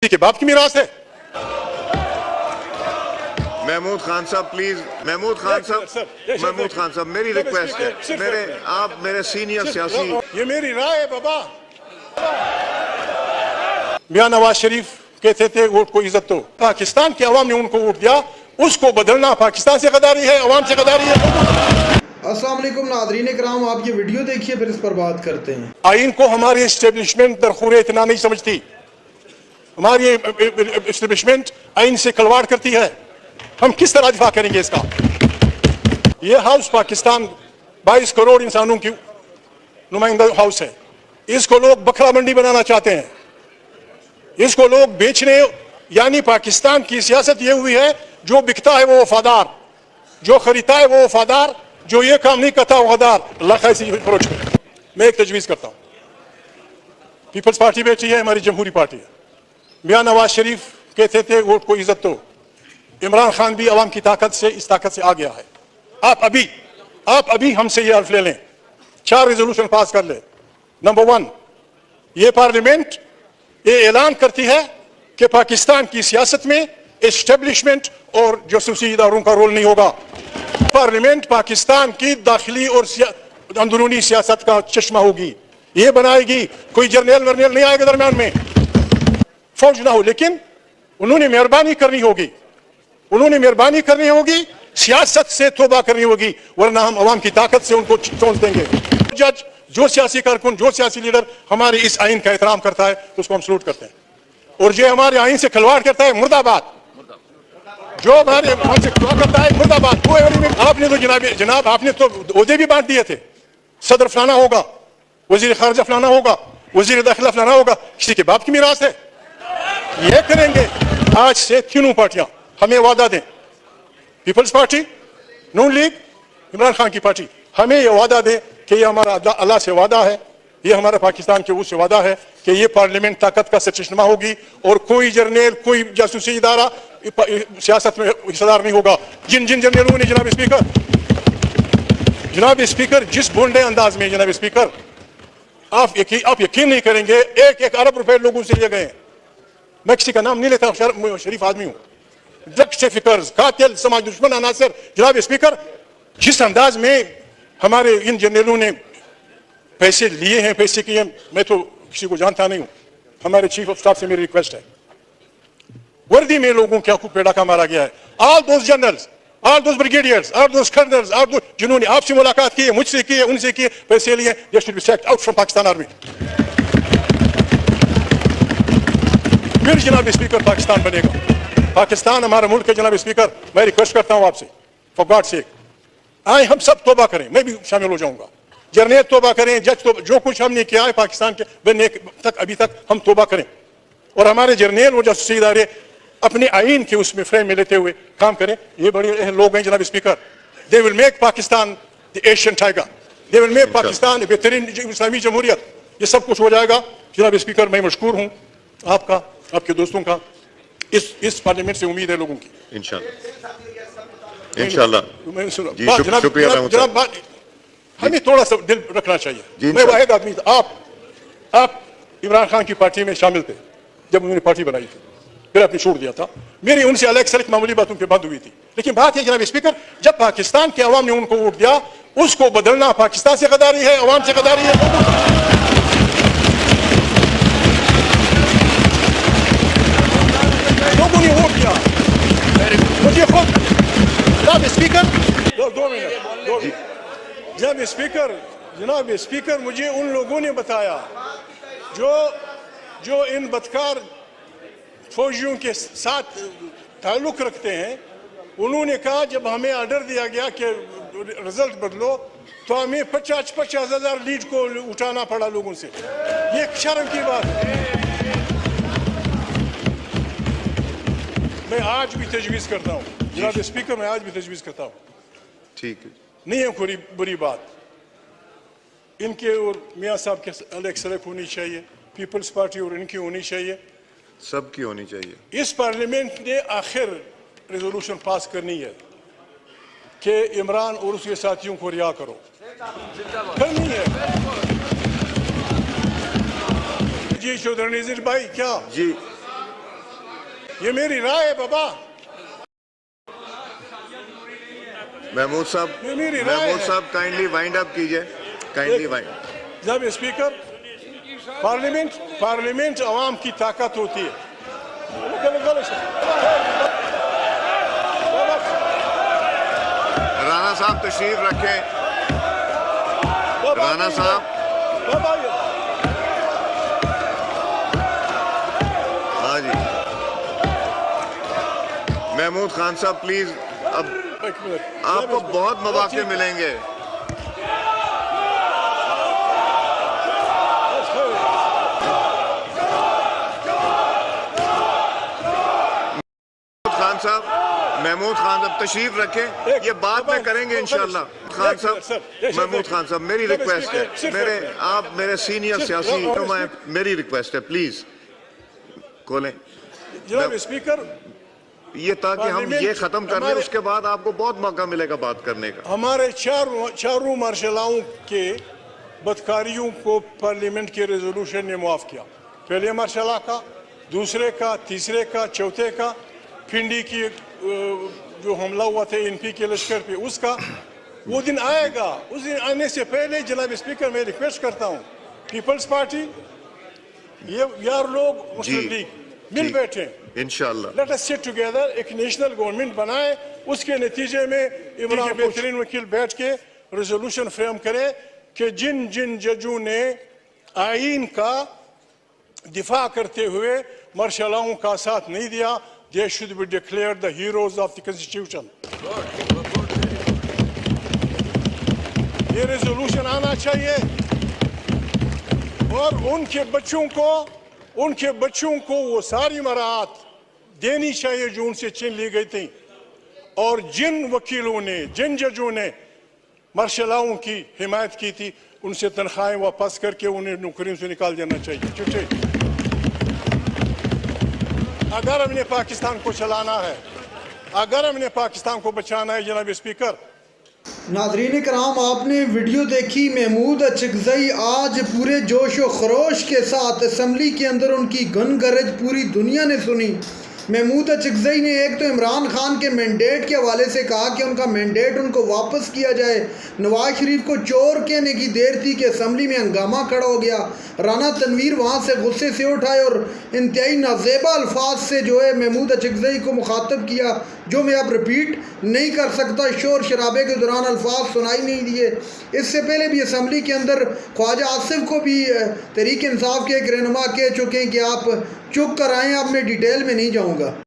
के बाप की मीरास है। महमूद खान साहब प्लीज, महमूद खान साहब मेरी रिक्वेस्ट है, आप मेरे सीनियर सियासी, ये मेरी राय है बाबा। मियां नवाज शरीफ कहते थे वोट को इज्जत दो, पाकिस्तान के अवाम ने उनको वोट दिया, उसको बदलना पाकिस्तान से गद्दारी है, अवाम से गद्दारी है। अस्सलाम वालेकुम नाज़रीन किराम, आप ये वीडियो देखिए फिर इस पर बात करते हैं। आइन को हमारी एस्टेब्लिशमेंट दरखूरे इतना नहीं समझती, हमारी एस्टेब्लिशमेंट आइन से खिलवाड़ करती है। हम किस तरह दिफा करेंगे इसका? ये हाउस पाकिस्तान 22 करोड़ इंसानों की नुमाइंदा हाउस है। इसको लोग बकरा मंडी बनाना चाहते हैं, इसको लोग बेचने, यानी पाकिस्तान की सियासत ये हुई है जो बिकता है वो वफादार, जो खरीदता है वो वफादार, जो ये काम नहीं करता वफादार। अल्लाह कैसी अप्रोच में मैं एक तजवीज़ करता हूँ। पीपल्स पार्टी बेची है, हमारी जमहूरी पार्टी है। मियां नवाज शरीफ कहते थे वोट को इज्जत दो, इमरान खान भी अवाम की ताकत से इस ताकत से आ गया है। आप अभी हमसे ये हल्फ ले लें, 4 रेजोल्यूशन पास कर ले। नंबर 1, ये पार्लियामेंट ये ऐलान करती है कि पाकिस्तान की सियासत में एस्टेब्लिशमेंट और जासूसी इदारों का रोल नहीं होगा। पार्लियामेंट पाकिस्तान की दाखिली और अंदरूनी सियासत का चश्मा होगी, ये बनाएगी। कोई जर्नल वर्नल नहीं आएगा दरम्यान में, फौज ना हो, लेकिन उन्होंने मेहरबानी करनी होगी, सियासत से तौबा करनी होगी, वरना हम अवाम की ताकत से उनको चोंच देंगे। जज, जो सियासी कारकुन, जो सियासी लीडर हमारे इस आइन का एहतराम करता है उसको हम सलूट करते हैं, और जो हमारे आइन से खिलवाड़ करता है मुर्दाबाद। जो हमारे आइन से खिलवाड़ करता है मुर्दाबाद। आपने तो जनाब आपने तो ओहदे भी बांट दिए थे, सदर फलाना होगा, वजीर खारजा फलाना होगा, वजीर दाखिला फलाना होगा। किसी के बाप की मीरास है। ये करेंगे। आज से तीनों पार्टियां हमें वादा दें, पीपल्स पार्टी, नून लीग, इमरान खान की पार्टी, हमें यह वादा दें कि ये हमारा अल्लाह से वादा है, ये हमारा पाकिस्तान के उससे वादा है कि ये पार्लियामेंट ताकत का चश्मा होगी और कोई जर्नल, कोई जासूसी इदारा सियासत में हिस्सेदार नहीं होगा। जिन जर्नलों ने जनाब स्पीकर जिस बोंडे अंदाज में, जनाब स्पीकर आप यकीन नहीं करेंगे, 1-1 अरब रुपए लोगों से लिए गए। मैं किसी का नाम नहीं लेता, शरीफ आदमी हूं। ड्रग्स फिकर्स, कातिल, समाज दुश्मन अनासर। जनाब स्पीकर, जिस अंदाज में हमारे इन जनरलों ने पैसे लिए हैं, पैसे किए, मैं तो किसी को जानता नहीं हूं। हमारे चीफ ऑफ स्टाफ से मेरी रिक्वेस्ट है, वर्दी में लोगों के हकूक पेड़ा का मारा गया है। All those generals, all those brigadiers, all those colonel's, all those जिन्होंने आपसे मुलाकात की है, मुझसे की है, उनसे की है, पैसे लिए, they should be sect out from Pakistan army. फिर जनाब स्पीकर पाकिस्तान बनेगा। पाकिस्तान हमारा मुल्क है। जनाब स्पीकर, मैं रिक्वेस्ट करता हूं आपसे, फॉर गॉड सेक, आए हम सब तौबा करें, मैं भी शामिल हो जाऊंगा। जर्नल तौबा करें, जज तौबा, जो कुछ हमने किया है पाकिस्तान के बनने तक अभी तक हम तौबा करें, और हमारे जर्नल और जासूसी इदारे अपने आइन के उसमें फ्रेम में लेते हुए काम करें। ये बड़े लोग हैं जनाब speaker, they will make Pakistan the Asian tiger, they will make Pakistan बेहतरीन इस्लामी जमहूरियत। ये सब कुछ हो जाएगा। जनाब स्पीकर, मैं मशकूर हूँ आपका, आपके दोस्तों का। इस पार्लियामेंट से उम्मीद है लोगों की, इंशाल्लाह। जनाब, हमें थोड़ा सा दिल रखना चाहिए। मैं वाहिद आदमी था, आप इमरान खान की पार्टी में शामिल थे जब उन्होंने पार्टी बनाई थी, फिर आपने छोड़ दिया था। मेरी उनसे अलग सलग मामूली बातों के बाद हुई थी, लेकिन बात है जनाब स्पीकर, जब पाकिस्तान के अवाम ने उनको वोट दिया, उसको बदलना पाकिस्तान से गद्दारी है, अवाम से गद्दारी है। लोगों ने वोट दिया मुझे खुद। जनाब स्पीकर, 2 मिनट। जनाब स्पीकर, मुझे उन लोगों ने बताया जो इन बदकार फौजियों के साथ ताल्लुक रखते हैं, उन्होंने कहा जब हमें ऑर्डर दिया गया कि रिजल्ट बदलो, तो हमें 50,000 लीड को उठाना पड़ा लोगों से। ये शर्म की बात है। मैं आज भी तजवीज़ करता हूँ जनाब स्पीकर, मैं आज भी तजवीज़ करता हूँ, ठीक है, नहीं है कोई बुरी बात। इनके और मियाँ साहब के अलग सलग होनी चाहिए, पीपल्स पार्टी और इनकी होनी चाहिए, सबकी होनी चाहिए। इस पार्लियामेंट ने आखिर रेजोल्यूशन पास करनी है कि इमरान और उसके साथियों को रिहा करो, करनी है। जी चौधरी नज़ीर भाई, क्या जी ये मेरी राय है बाबा। महमूद ये मेरी राय महमूद है। साहब काइंडली वाइंड अप कीजिए, काइंडली वाइंड। जब स्पीकर पार्लियामेंट अवाम की ताकत होती है। राणा साहब तशरीफ रखें। राणा साहब, हाँ जी। महमूद खान साहब प्लीज, अब आपको बहुत मौके मिलेंगे। महमूद खान साहब तशरीफ रखें, ये बाद में करेंगे इंशाल्लाह। खान साहब, महमूद खान साहब मेरी रिक्वेस्ट है, आप मेरे सीनियर सियासी, मेरी रिक्वेस्ट है प्लीज खोलें जनाब स्पीकर। ये ताकि हम ये खत्म कर लें, उसके बाद आपको बहुत मौका मिलेगा बात करने का। हमारे चारों मार्शलाओं के बदकारियों को पार्लियामेंट के रेजोल्यूशन ने मुआफ किया। पहले मार्शला का, दूसरे का, तीसरे का, चौथे का, फिंडी की जो हमला हुआ था एनपी के लश्कर पे, उसका वो दिन आएगा। उस दिन आने से पहले जनाब स्पीकर मैं रिक्वेस्ट करता हूँ, पीपल्स पार्टी, ये यार लोग मुस्लिम लीग मिल बैठे इंशाल्लाह। लेट अस सिट टुगेदर, एक नेशनल गवर्नमेंट बनाए, उसके नतीजे में इमरान के बेहतरीन वकील बैठ के रेजोल्यूशन फ्रेम करे कि जिन जिन जजों ने आईन का दिफा करते हुए मार्शलाओं का साथ नहीं दिया, they should be declared the heroes of the constitution। ये रेजोल्यूशन आना चाहिए और उनके बच्चों को वो सारी मराहत देनी चाहिए जो उनसे छीन ली गई थी। और जिन वकीलों ने, जिन जजों ने मार्शलाओं की हिमायत की थी, उनसे तनख्वाहें वापस करके उन्हें नौकरियों से निकाल देना चाहिए। चुटे अगर हमने पाकिस्तान को चलाना है, अगर हमने पाकिस्तान को बचाना है जनाब स्पीकर। नाज़रीन कराम, आपने वीडियो देखी। महमूद अचकज़ई आज पूरे जोश व खरोश के साथ असम्बली के अंदर उनकी गन गरज पूरी दुनिया ने सुनी। महमूद अचकज़ई ने एक तो इमरान खान के मैंडेट के हवाले से कहा कि उनका मैंडेट उनको वापस किया जाए। नवाज शरीफ को चोर कहने की देर थी कि असम्बली में हंगामा खड़ा हो गया। राना तनवीर वहाँ से गुस्से से उठाए और इंतहाई नाजेबा अल्फाज से जो है महमूद अचकज़ई को मुखातब किया, जो मैं अब रिपीट नहीं कर सकता। शोर शराबे के दौरान अल्फाज सुनाई नहीं दिए। इससे पहले भी असम्बली के अंदर ख्वाजा आसिफ को भी तहरीक इंसाफ के एक रहनुमा कह चुके हैं कि आप चुप कर आएँ, अब मैं डिटेल में नहीं जाऊँगा।